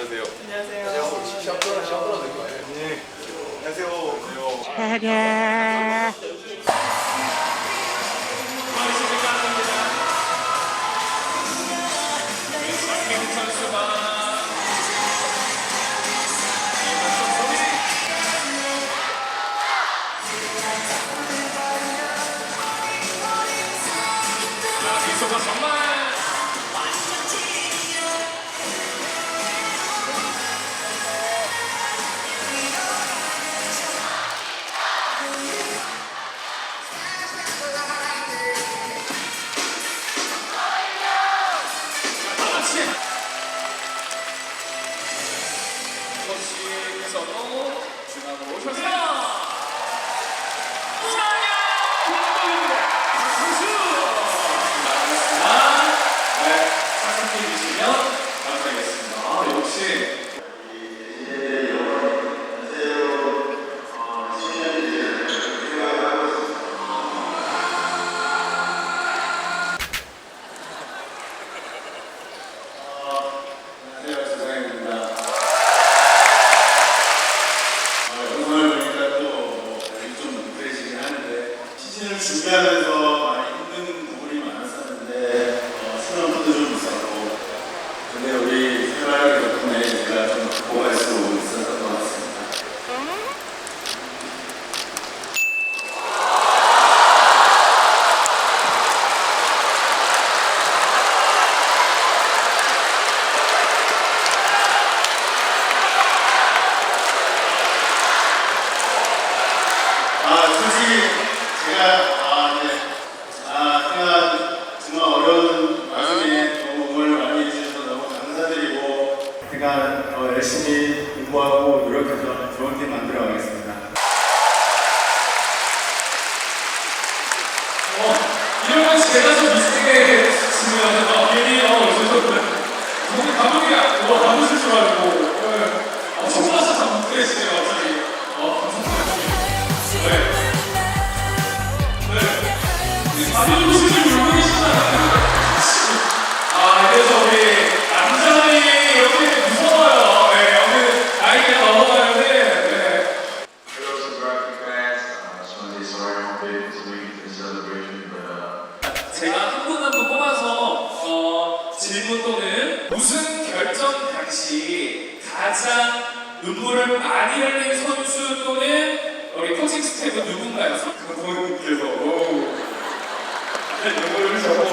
안녕하세요. 안녕하세요. 안녕하세요. 시합 들어야 될거 아니에요? 네. 안녕하세요. 중앙으로 오셨습니다. 우상현 공동입니다. 선수. 네, 사상팀 주시면 감사하겠습니다. 역시. 준비하면서 많이 힘든 부분이 많았었는데 새로운 것도 좀 있었고 근데 우리 세발 덕분에 제가 좀 극복할 수 있었던 것 같습니다. 솔직히 제가 정말 어려운 와중에 너무 응원을 많이 해주셔서 너무 감사드리고 제가 더 열심히 공부하고 노력해서 좋은 팀 만들어 가겠습니다. 이런 건 제가 좀 비슷하게 지금 괜히 너무 감독이 받으실 줄 알고 정말서 다 못해지네요 갑자기. 감사합니다. 다들 웃음을 울고 계시잖아요. 그래서 우리 남자들이 이렇게 무서워요. 네, 여기 나이가 넘어가는데. 네. Hello to graphic fans. Just want to say sorry I'm late this week for the celebration, but 제가 한 분 한 분 뽑아서 질문 또는 우승 결정 당시 가장 눈물을 많이 흘린 선수 또는 우리 코칭 스태프 누군가요? 감독님께서 영어를 하고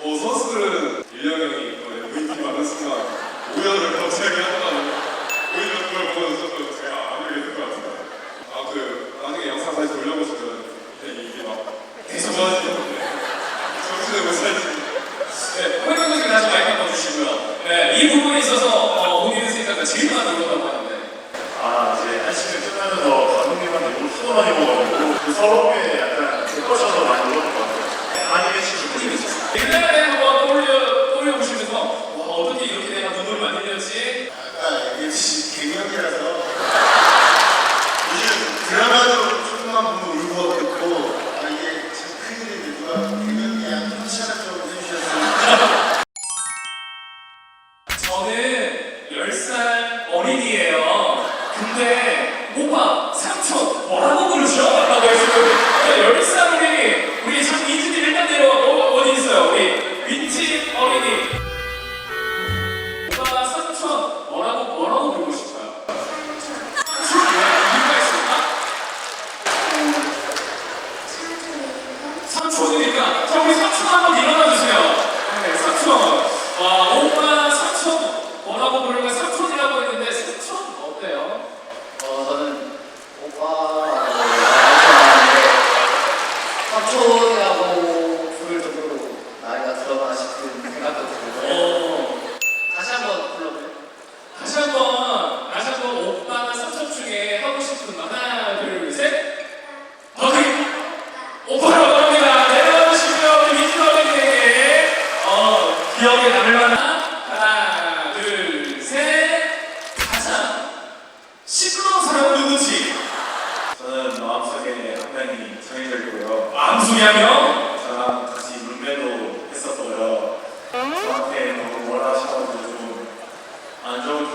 선수들은 일령 형이 VP 많은 순간 오연을 갑자기 한다고 오히려 그걸 보면서 제가 안 하게 될 것 같아요. 나중에 영상 다시 돌려보시면 이게 막 계속 좋아지는데 정신을 못 차리지. 네, 허영 선수 다시 마이크 한번 주시고요. 네, 이 부분에 있어서 본인의 생각과 제일 많이 들었다고 하는데. 이제 한시즌 끝나면서 감독님한테 너무 수고 많이 먹어가지고 그 서럽게 약간 겉거셔서 많이 울었던 것 같아요. 많이 해주시고 옛날에 한번 떠올려보시면서 어떻게 이렇게 내가 눈물을 많이 흘렸지? 이게 개그연기라서 요즘 드라마도 조금만 보면 울고 있고 이게 참 큰일인데 누가 개그연기 한 1시간 정도 해주셨으면 저는 10살 어린이에요. 근데 오빠, 삼촌 뭐라고 부르셔? 라고 했어요. 10살 어린이 우리 장이진이 일단 내려와. 어디 있어요? 우리 윈치 어린이. 오빠, 삼촌 뭐라고 부르고 싶어요? 삼촌 왜? 이유가 있을까? 삼촌이니까 자 우리 삼촌 한번 일어나주세요. 네, 삼촌. 오빠 삼촌 뭐라고 부르면 삼촌이라고 했는데 삼촌 어때요? 저는 오빠라고 삼촌이라고 부를 정도로 나이가 들어가나 싶은 생각도 들고요. 다시 한번 불러볼래요? 다시 한번 오빠나 삼촌 중에 하고 싶은 거 하나 둘 셋. 오빠라고 합니다. 내려주시면 우리 민준 어린이에게 기억에 남을 만한 하나 둘 셋. 가장 시끄러운 사람은 누구지? 저는 마음속에 한 명이 정해져 있고요. 마음속에 한 명. 저랑 같이 룸메도 했었고요. 저한테 너무 뭐라 하셔가지고 좀 안 좋은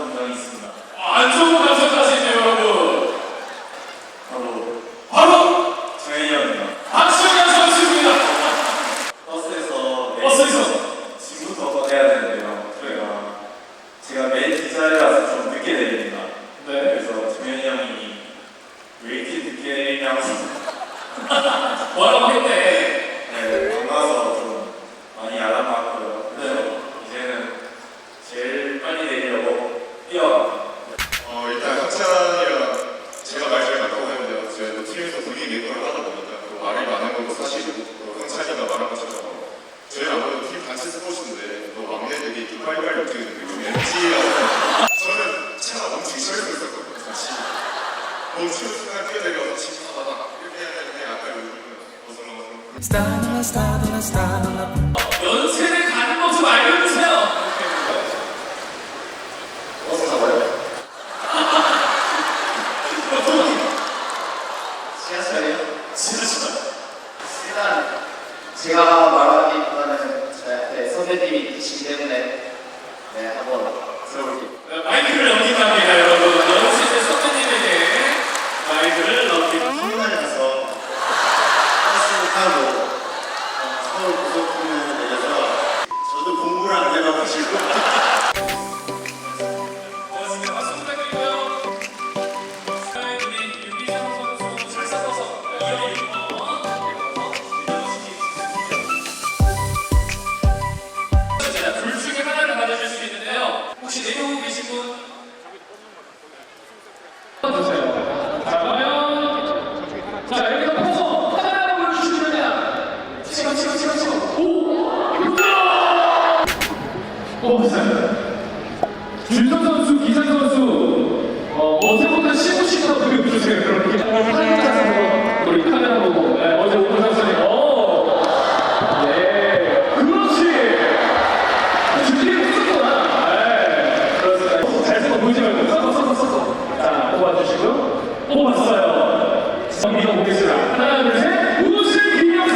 같이 스포츠인데 너 막내들이 좀 빨리빨리 뛰는 게 MG라서 저는 차가 멈추기 싫어서 있었거든요. 같이 멈추는 순간 뛰어내려서 지금 이렇게 해야 되는데 약간 어슬렁어슬렁. 연세대 가는 거 좀 알려주세요. 어디서 사고요? 지하철이요? 진짜. 일단 제가 말하기보다는 제 앞에 선배님이 계시기 때문에 네 한번 들어볼게요. 마이크를 넘긴답니다, 여러분. 연세대 선배님에게 마이크를 넘깁니다. 한문에 가서 버스 타고 서울 고속도로에 내려서 저도 공부를 안 해봐가지고 고맙습니다. 박수 부탁드리고요. 우리 유기상 선수 잘 싸워서 2월 6번 둘 중에 하나를 받아줄 수 있는데요. 혹시 내려오고 계신 분? 주세요. 자, 그러면 자, 여기서 포서 하나를 보여주시면 됩니다. 치고. 오! 됐어요. 준성 선수, 기상 선수, 어제보다 15씩 더 그려주세요. 그렇게. 사진 찍어서 우리 카메라 보고, 네, 어제 오픈 선수님, 네, 그렇지! 준비를 했었구나. 네, 그렇습니다. 잘 쓰고 보이지 말고, 섞어. 자, 뽑아주시고요. 뽑았어요. 믿어보겠습니다. 하나, 둘, 셋, 우승 김영세!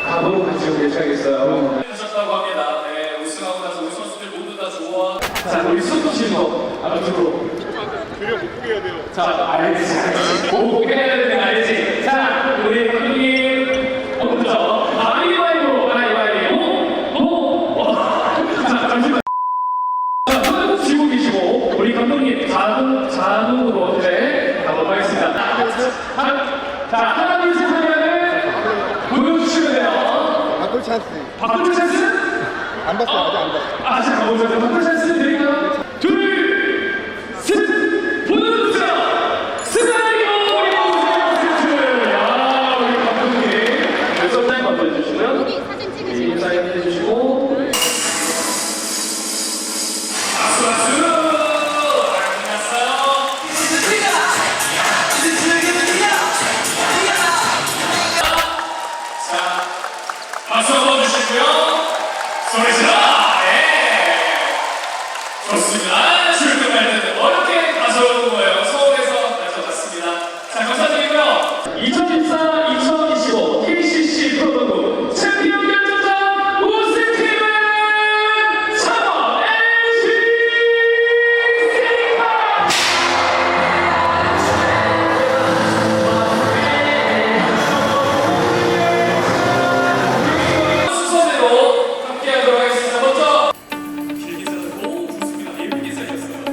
감으로 같이 오겠어요. 해주셨다고 합니다. 네, 우승하고 나서 우리 선수들 모두 다 좋아. 자, 우리 선수실도 앞으로. 그려 못 보게 해야 돼요. 자, 알지. 못 보게 해야 되는 거 알지. 자, 우리 감독님. 먼저, 가위바위보. 자, 잠시만. 자, 손을 쥐고 계시고, 우리 감독님 자동으로 이제 가도록 하겠습니다. 자, 하나, 둘, 셋 하면은 보여주시면 돼요. 바꿀 찬스. 바꿀 찬스? 안 봤어, 아직 안 봤어. 잠깐만요. 바꿀 찬스 드릴까요? 둘, 셋, 보여주세요. 스나이거 우리 세트. 야, 우리 감독님. 썸네일 먼저 해주시고요. 사진 찍으시고 인사해 주시고. 박수. 끝났어요. 자, 박수 한번 주시고요. 소리 질러! 네. 좋습니다. 출근할 때는 어렵게 가져온 거예요. 서울에서 가져갔습니다. 자, 감사드리고요. 2014-2025 KCC 프로농구 챔피언 결정전 우승팀은 창원 NC 세이커! 순서대로 함께하도록 하겠습니다. 먼저 길게 써서 오 좋습니다. 예쁘게 써주셨어요.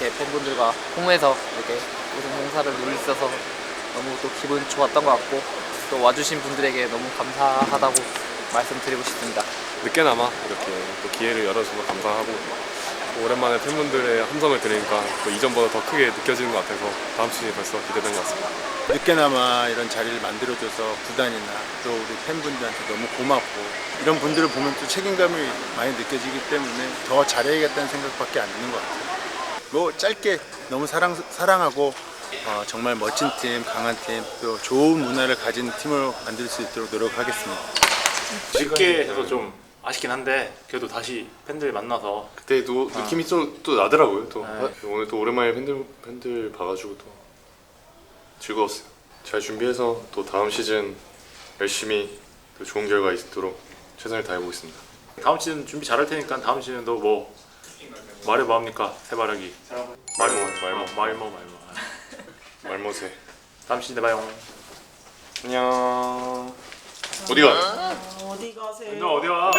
이렇게 팬분들과 홈에서 이렇게 우승 행사를 누릴 수 있어서 너무 또 기분 좋았던 것 같고 또 와주신 분들에게 너무 감사하다고 말씀드리고 싶습니다. 늦게나마 이렇게 또 기회를 열어줘서 감사하고 오랜만에 팬분들의 함성을 들으니까 또 이전보다 더 크게 느껴지는 것 같아서 다음 시즌이 벌써 기대되는 것 같습니다. 늦게나마 이런 자리를 만들어줘서 구단이나 또 우리 팬분들한테 너무 고맙고 이런 분들을 보면 또 책임감이 많이 느껴지기 때문에 더 잘해야겠다는 생각밖에 안 드는 것 같아요. 뭐 짧게 너무 사랑하고 정말 멋진 팀, 강한 팀, 또 좋은 문화를 가진 팀을 만들 수 있도록 노력하겠습니다. 쉽게 해서 좀 아쉽긴 한데 그래도 다시 팬들 만나서 그때도 느낌이 좀 또 나더라고요. 또 오늘 또 오랜만에 팬들 봐가지고 또 즐거웠어요. 잘 준비해서 또 다음 시즌 열심히 또 좋은 결과 있도록 최선을 다해보겠습니다. 다음 시즌 준비 잘할 테니까 다음 시즌도 뭐 말해봐 합니까? 세바라기 말못해. 다음 시즌에 봐요. 안녕. 어디가? 어디 가세요? 인도 어디야?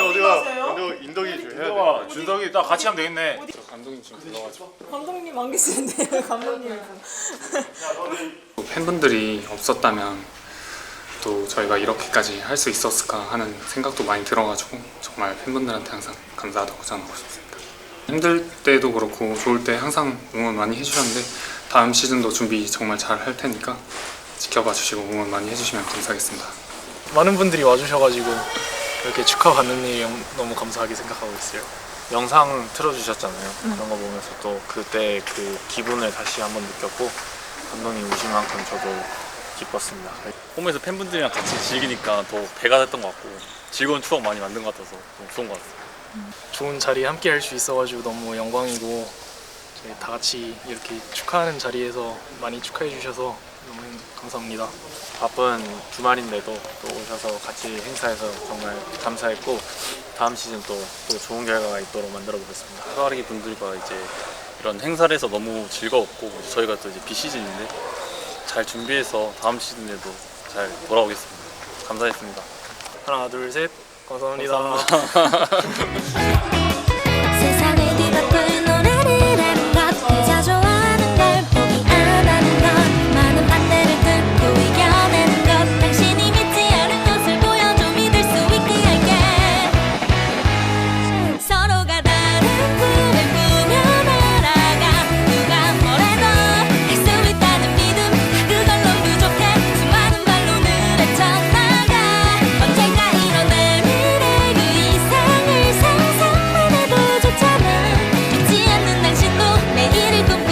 인덕이 해야 돼. 인도가 준석이 딱 같이 하면 되겠네. 감독님 지금 불러가지고. 감독님 안 계시는데 감독님. 팬분들이 없었다면 또 저희가 이렇게까지 할 수 있었을까 하는 생각도 많이 들어가지고 정말 팬분들한테 항상 감사하다고 전하고 싶습니다. 힘들 때도 그렇고 좋을 때 항상 응원 많이 해주셨는데 다음 시즌도 준비 정말 잘 할 테니까 지켜봐 주시고 응원 많이 해주시면 감사하겠습니다. 많은 분들이 와주셔가지고 이렇게 축하받는 일이 너무 감사하게 생각하고 있어요. 영상 틀어주셨잖아요. 그런 거 보면서 또 그때 그 기분을 다시 한번 느꼈고 감독님 오신 만큼 저도 기뻤습니다. 홈에서 팬분들이랑 같이 즐기니까 더 배가 됐던 것 같고 즐거운 추억 많이 만든 것 같아서 너무 좋은 것 같아요. 좋은 자리에 함께 할 수 있어가지고 너무 영광이고 저희 다 같이 이렇게 축하하는 자리에서 많이 축하해 주셔서 너무 감사합니다. 바쁜 주말인데도 또 오셔서 같이 행사해서 정말 감사했고 다음 시즌 또 좋은 결과가 있도록 만들어 보겠습니다. 세바라기 분들과 이제 이런 행사를 해서 너무 즐거웠고 저희가 또 이제 비시즌인데 잘 준비해서 다음 시즌에도 잘 돌아오겠습니다. 감사했습니다. 하나 둘 셋 감사합니다. 세상을